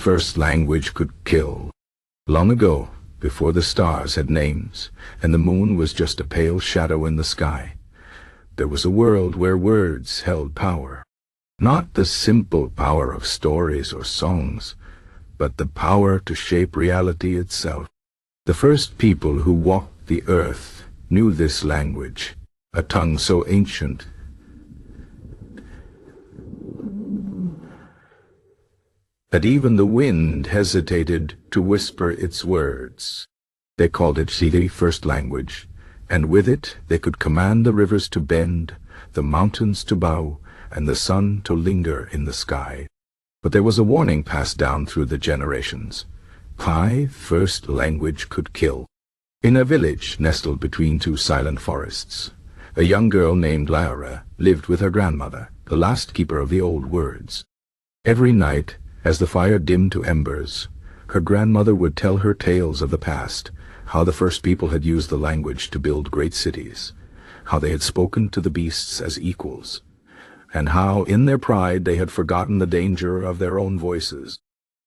first language could kill. Long ago, before the stars had names, and the moon was just a pale shadow in the sky, there was a world where words held power. Not the simple power of stories or songs, but the power to shape reality itself. The first people who walked the earth knew this language, a tongue so ancient that even the wind hesitated to whisper its words. They called it the first language, and with it they could command the rivers to bend, the mountains to bow, and the sun to linger in the sky. But there was a warning passed down through the generations. Pi, first language could kill. In a village nestled between two silent forests, a young girl named Aelara lived with her grandmother, the last keeper of the old words. Every night, as the fire dimmed to embers, her grandmother would tell her tales of the past, how the first people had used the language to build great cities, how they had spoken to the beasts as equals, and how, in their pride, they had forgotten the danger of their own voices.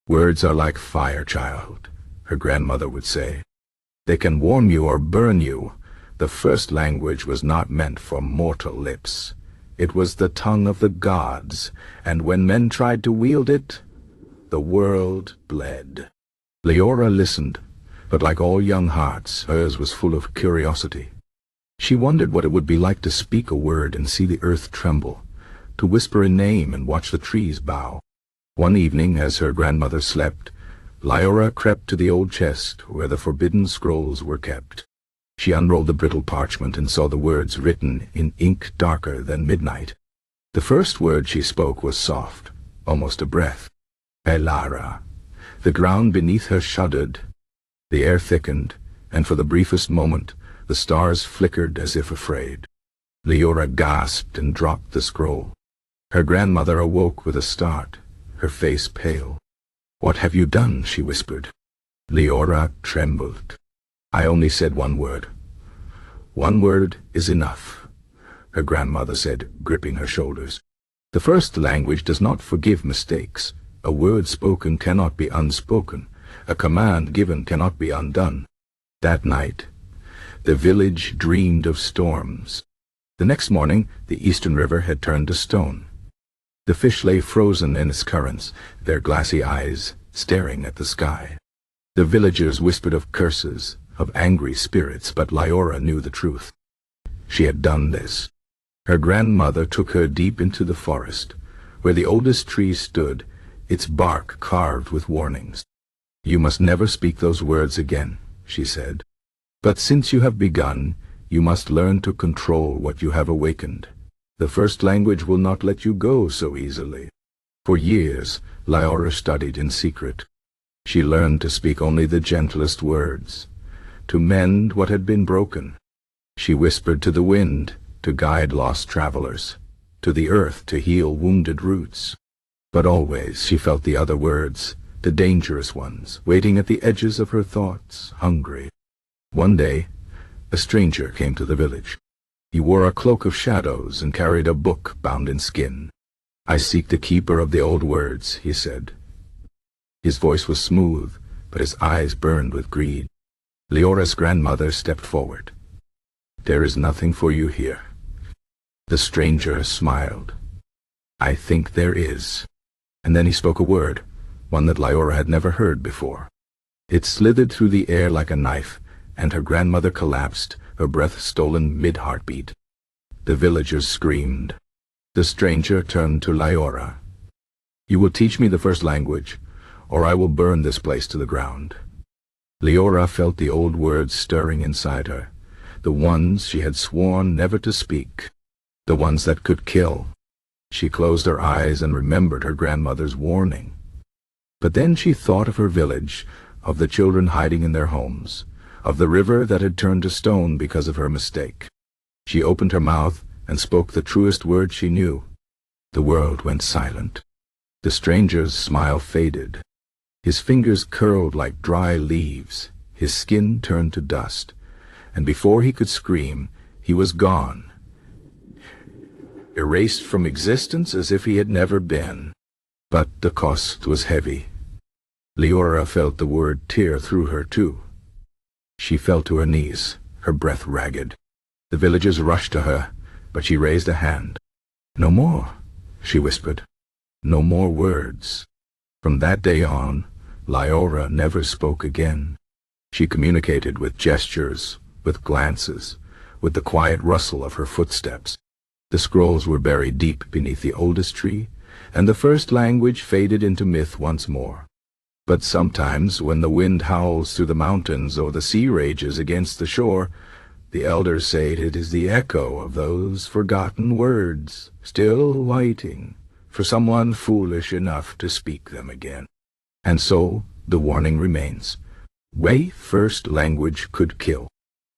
"Words are like fire, child," her grandmother would say. "They can warm you or burn you. The first language was not meant for mortal lips. It was the tongue of the gods, and when men tried to wield it, the world bled." Liora listened, but like all young hearts, hers was full of curiosity. She wondered what it would be like to speak a word and see the earth tremble, to whisper a name and watch the trees bow. One evening, as her grandmother slept, Liora crept to the old chest where the forbidden scrolls were kept. She unrolled the brittle parchment and saw the words written in ink darker than midnight. The first word she spoke was soft, almost a breath. Aelara. The ground beneath her shuddered. The air thickened, and for the briefest moment, the stars flickered as if afraid. Liora gasped and dropped the scroll. Her grandmother awoke with a start, her face pale. "What have you done?" she whispered. Liora trembled. "I only said one word." "One word is enough," her grandmother said, gripping her shoulders. "The first language does not forgive mistakes. A word spoken cannot be unspoken. A command given cannot be undone." That night, the village dreamed of storms. The next morning, the eastern river had turned to stone. The fish lay frozen in its currents, their glassy eyes staring at the sky. The villagers whispered of curses, of angry spirits, but Liora knew the truth. She had done this. Her grandmother took her deep into the forest, where the oldest tree stood, its bark carved with warnings. "You must never speak those words again," she said. "But since you have begun, you must learn to control what you have awakened. The first language will not let you go so easily." For years, Liora studied in secret. She learned to speak only the gentlest words, to mend what had been broken. She whispered to the wind, to guide lost travelers, to the earth to heal wounded roots. But always she felt the other words, the dangerous ones, waiting at the edges of her thoughts, hungry. One day, a stranger came to the village. He wore a cloak of shadows and carried a book bound in skin. "I seek the keeper of the old words," he said. His voice was smooth, but his eyes burned with greed. Liora's grandmother stepped forward. "There is nothing for you here." The stranger smiled. "I think there is." And then he spoke a word, one that Liora had never heard before. It slithered through the air like a knife, and her grandmother collapsed, her breath stolen mid-heartbeat. The villagers screamed. The stranger turned to Liora. "You will teach me the first language, or I will burn this place to the ground." Liora felt the old words stirring inside her, the ones she had sworn never to speak, the ones that could kill. She closed her eyes and remembered her grandmother's warning. But then she thought of her village, of the children hiding in their homes, of the river that had turned to stone because of her mistake. She opened her mouth and spoke the truest word she knew. The world went silent. The stranger's smile faded. His fingers curled like dry leaves. His skin turned to dust. And before he could scream, he was gone, erased from existence as if he had never been. But the cost was heavy. Liora felt the word tear through her too. She fell to her knees, her breath ragged. The villagers rushed to her, but she raised a hand. "No more," she whispered. "No more words." From that day on, Liora never spoke again. She communicated with gestures, with glances, with the quiet rustle of her footsteps. The scrolls were buried deep beneath the oldest tree, and the first language faded into myth once more. But sometimes, when the wind howls through the mountains or the sea rages against the shore, the elders say it is the echo of those forgotten words, still waiting for someone foolish enough to speak them again. And so the warning remains. Way first language could kill.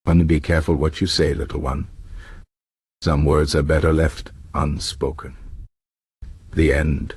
Only be careful what you say, little one. Some words are better left unspoken. The end.